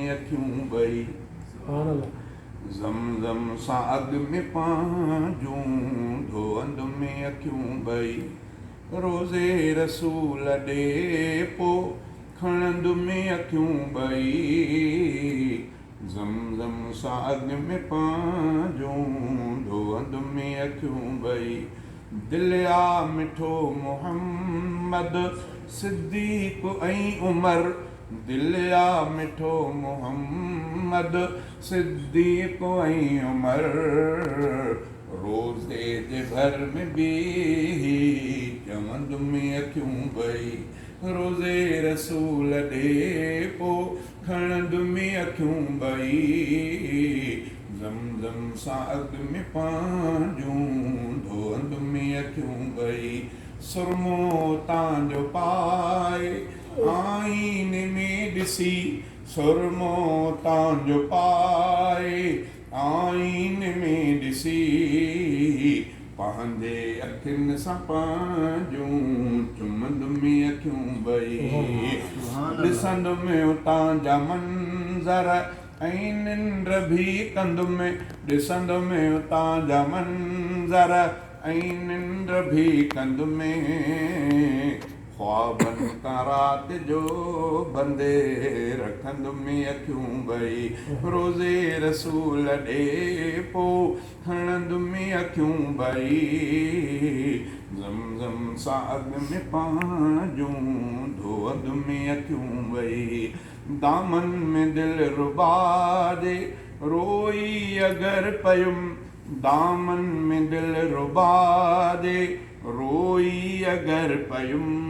में अखियूं ॿई ज़मज़म सां अॻु में पंहिंजूं धोअंद में अखियूं ॿई रोज़े रसूल ॾे पोइ खणंद में अखियूं ॿई ज़मज़म सां अॻु में पंहिंजूं धोअंद में अखियूं ॿई दिलि आ मिठो मुहम्मद सिद्दीक़ ऐं उमर दिलि आ मिठो मुहम्मद सिद्दीक़ ऐं उमर रोज़े जे भर में बीही चवंद में अखियूं ॿई रोज़े रसूल ॾे पोइ खणंद में अखियूं ॿई ज़मज़म सां अॻु में पंहिंजूं धोअंद में अखियूं ॿई सुरमो तव्हांजो पाए आईने में ॾिसी सुरमो तव्हांजो पाए आईने में ॾिसी पंहिंजे अखियुनि सां पंहिंजूं चुमंद में अखियूं ॿई ॾिसंद में उतां जा मंज़र ऐं निंड बि कंद में ॾिसंद में उतां जा मंज़र ऐं निंड बि कंद में ख्वाबनि खां राति जो बंदे रखंद में अखियूं ॿई रोज़े रसूल ॾे पोइ खणंद में अखियूं ॿई ज़मज़म सां अॻु में पंहिंजूं धोअंद में अखियूं ॿई दामन में दिलि रुबा जे रोई अगरि पयुमि दामन में दिलि रुबा जे रोई अगरि पयुमि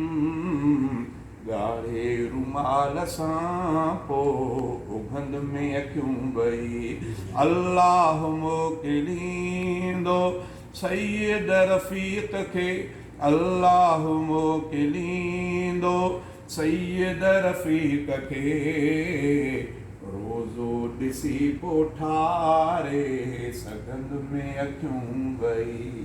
ॻाढ़े रुमाल सां पोइ उघंद में अखियूं ॿई अल्लाह मोकिलींदो सैयद रफ़ीक़ खे अल्लाह मोकिलींदो सैयद रफ़ीक़ खे रोज़ो ॾिसी पोइ ठारे सघंद में अखियूं ॿई